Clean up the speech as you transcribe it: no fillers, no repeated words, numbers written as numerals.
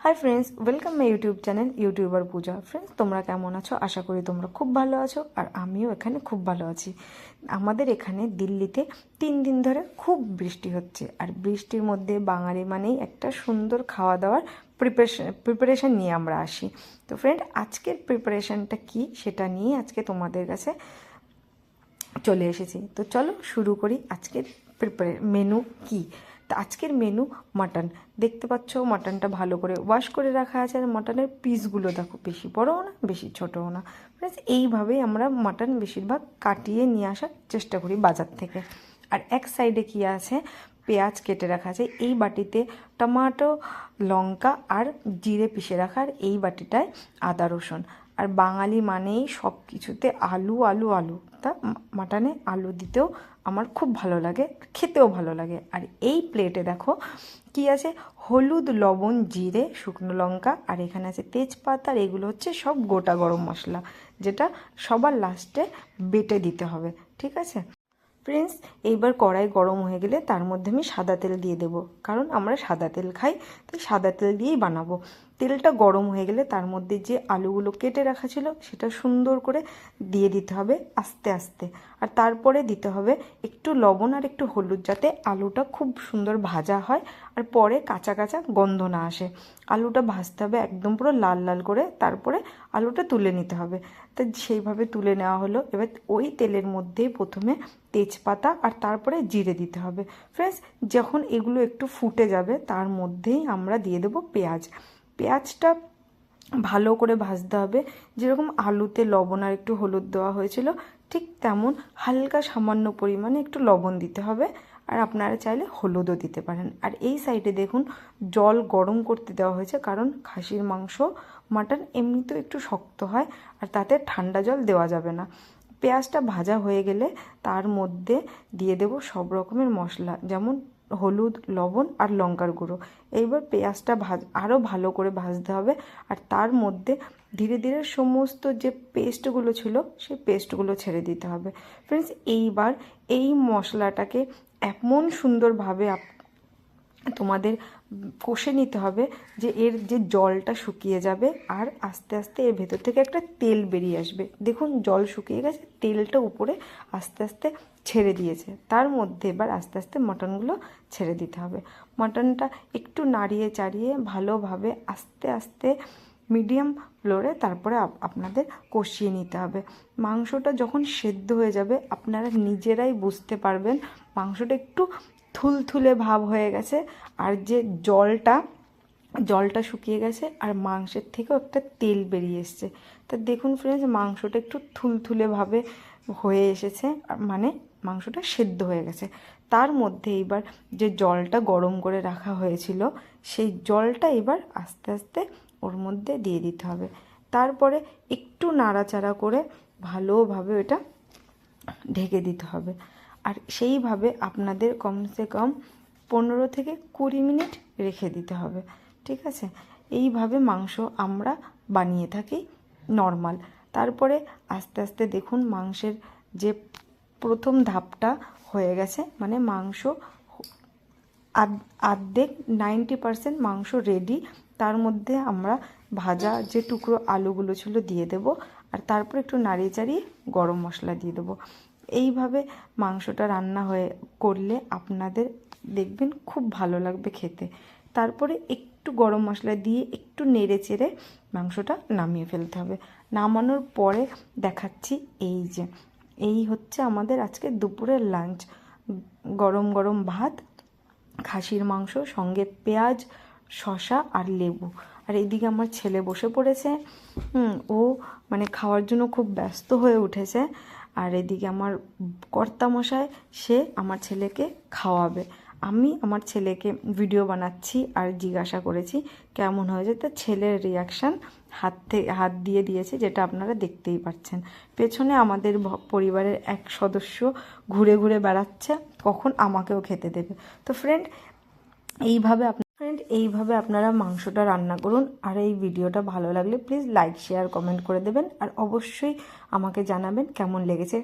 Hi friends, welcome my YouTube channel YouTuber Puja. Friends, তোমরা কেমন আছো? আশা করি তোমরা খুব ভালো আছো, আর আমিও এখানে খুব ভালো আছি। আমাদের এখানে দিল্লিতে 3 দিন ধরে খুব বৃষ্টি হচ্ছে, আর বৃষ্টির মধ্যে বাঙালি মানেই একটা সুন্দর খাওয়া দাওয়ার প্রিপারেশন নিয়ে আমরা আসি। তো ফ্রেন্ড, আজকের প্রিপারেশনটা কি সেটা নিয়ে আজকে তোমাদের কাছে চলে এসেছি। তো চলো শুরু করি। আজকের মেনু কি? তো আজকের মেনু মাটন। দেখতে পাচ্ছ মাটনটা ভালো করে ওয়াশ করে রাখা আছে, আর মাটনের পিসগুলো দেখো, বেশি বড়ও না বেশি ছোটও না। এইভাবেই আমরা মাটন বেশিরভাগ কাটিয়ে নিয়ে আসার চেষ্টা করি বাজার থেকে। আর এক সাইডে কি আছে, পেঁয়াজ কেটে রাখা আছে। এই বাটিতে টমেটো, লঙ্কা আর জিরে পিষে রাখা, আর এই বাটিটায় আদা রসুন। আর বাঙালি মানেই সব কিছুতে আলু আলু আলু, তা মাটনে আলু দিতেও আমার খুব ভালো লাগে, খেতেও ভালো লাগে। আর এই প্লেটে দেখো কি আছে, হলুদ, লবণ, জিরে, শুকনো লঙ্কা, আর এখানে আছে তেজপাতা। আর এগুলো হচ্ছে সব গোটা গরম মশলা, যেটা সবার লাস্টে বেটে দিতে হবে। ঠিক আছে ফ্রেন্ডস, এইবার কড়াই গরম হয়ে গেলে তার মধ্যে আমি সাদা তেল দিয়ে দেবো, কারণ আমরা সাদা তেল খাই, তাই সাদা তেল দিয়েই বানাবো। তেলটা গরম হয়ে গেলে তার মধ্যে যে আলুগুলো কেটে রাখা ছিল সেটা সুন্দর করে দিয়ে দিতে হবে আস্তে আস্তে। আর তারপরে দিতে হবে একটু লবণ আর একটু হলুদ, যাতে আলুটা খুব সুন্দর ভাজা হয় আর পরে কাঁচা কাঁচা গন্ধ না আসে। আলুটা ভাজতে হবে একদম পুরো লাল লাল করে, তারপরে আলুটা তুলে নিতে হবে। তো সেইভাবে তুলে নেওয়া হলো। এবার ওই তেলের মধ্যেই প্রথমে তেজপাতা আর তারপরে জিরে দিতে হবে। ফ্রেন্ডস, যখন এগুলো একটু ফুটে যাবে তার মধ্যেই আমরা দিয়ে দেবো পেঁয়াজ। পেঁয়াজটা ভালো করে ভাজতে হবে। যেরকম আলুতে লবণ আর একটু হলুদ দেওয়া হয়েছিল, ঠিক তেমন হালকা সামান্য পরিমাণে একটু লবণ দিতে হবে, আর আপনারা চাইলে হলুদও দিতে পারেন। আর এই সাইডে দেখুন জল গরম করতে দেওয়া হয়েছে, কারণ খাসির মাংস মাটন এমনিতেও একটু শক্ত হয়, আর তাতে ঠান্ডা জল দেওয়া যাবে না। পেঁয়াজটা ভাজা হয়ে গেলে তার মধ্যে দিয়ে দেব সব রকমের মশলা, যেমন হলুদ, লবণ আর লঙ্কার গুঁড়ো। এইবার পেঁয়াজটা আরও ভালো করে ভাজতে হবে, আর তার মধ্যে ধীরে ধীরে সমস্ত যে পেস্টগুলো ছিল সেই পেস্টগুলো ছেড়ে দিতে হবে। ফ্রেন্ডস, এইবার এই মশলাটাকে এমন সুন্দরভাবে তোমাদের কষে নিতে হবে যে এর যে জলটা শুকিয়ে যাবে, আর আস্তে আস্তে এর ভেতর থেকে একটা তেল বেরিয়ে আসবে। দেখুন জল শুকিয়ে গেছে, তেলটা উপরে আস্তে আস্তে ছেড়ে দিয়েছে। তার মধ্যে এবার আস্তে আস্তে মাটনগুলো ছেড়ে দিতে হবে। মাটনটা একটু নাড়িয়ে চাড়িয়ে ভালোভাবে আস্তে আস্তে মিডিয়াম ফ্লেমে তারপরে আপনাদের কষিয়ে নিতে হবে। মাংসটা যখন সেদ্ধ হয়ে যাবে আপনারা নিজেরাই বুঝতে পারবেন মাংসটা একটু থুলথুলে ভাব হয়ে গেছে, আর যে জলটা শুকিয়ে গেছে, আর মাংসের থেকেও একটা তেল বেরিয়ে এসছে। তা দেখুন ফ্রেন্ডস, মাংসটা একটু থুলথুলে ভাবে হয়ে এসেছে, মানে মাংসটা সেদ্ধ হয়ে গেছে। তার মধ্যে এবার যে জলটা গরম করে রাখা হয়েছিল সেই জলটা এবার আস্তে আস্তে ওর মধ্যে দিয়ে দিতে হবে। তারপরে একটু নাড়াচাড়া করে ভালোভাবে এটা ঢেকে দিতে হবে। আর সেইভাবে আপনাদের কমসে কম 15 থেকে 20 মিনিট রেখে দিতে হবে। ঠিক আছে, এইভাবে মাংস আমরা বানিয়ে থাকি নর্মাল। তারপরে আস্তে আস্তে দেখুন মাংসের যে প্রথম ধাপটা হয়ে গেছে, মানে মাংস অর্ধেক 90% মাংস রেডি। তার মধ্যে আমরা ভাজা যে টুকরো আলুগুলো ছিল দিয়ে দেব, আর তারপর একটু নাড়িয়ে চাড়িয়ে গরম মশলা দিয়ে দেবো। এইভাবে মাংসটা রান্না করলে আপনাদের দেখবেন খুব ভালো লাগবে খেতে। তারপরে একটু গরম মশলা দিয়ে একটু নেড়ে চেড়ে মাংসটা নামিয়ে ফেলতে হবে। নামানোর পরে দেখাচ্ছি এই হচ্ছে আমাদের আজকে দুপুরের লাঞ্চ। গরম গরম ভাত, খাসির মাংস, সঙ্গে পেঁয়াজ, শসা আর লেবু। আর এইদিকে আমার ছেলে বসে পড়েছে, ও মানে খাওয়ার জন্য খুব ব্যস্ত হয়ে উঠেছে। আর এদিকে আমার কর্তামশাই, সে আমার ছেলেকে খাওয়াবে। আমি আমার ছেলেকে ভিডিও বানাচ্ছি আর জিজ্ঞাসা করেছি কেমন হয়েছে। তা ছেলের রিয়াকশান হাত দিয়ে দিয়েছে, যেটা আপনারা দেখতেই পাচ্ছেন। পেছনে আমাদের পরিবারের এক সদস্য ঘুরে ঘুরে বেড়াচ্ছে, কখন আমাকেও খেতে দেবে। তো ফ্রেন্ড, এইভাবে আপনারা মাংসটা রান্না করুন। আর এই ভিডিওটা ভালো লাগলে প্লিজ লাইক, শেয়ার, কমেন্ট করে দেবেন, আর অবশ্যই আমাকে জানাবেন কেমন লেগেছে।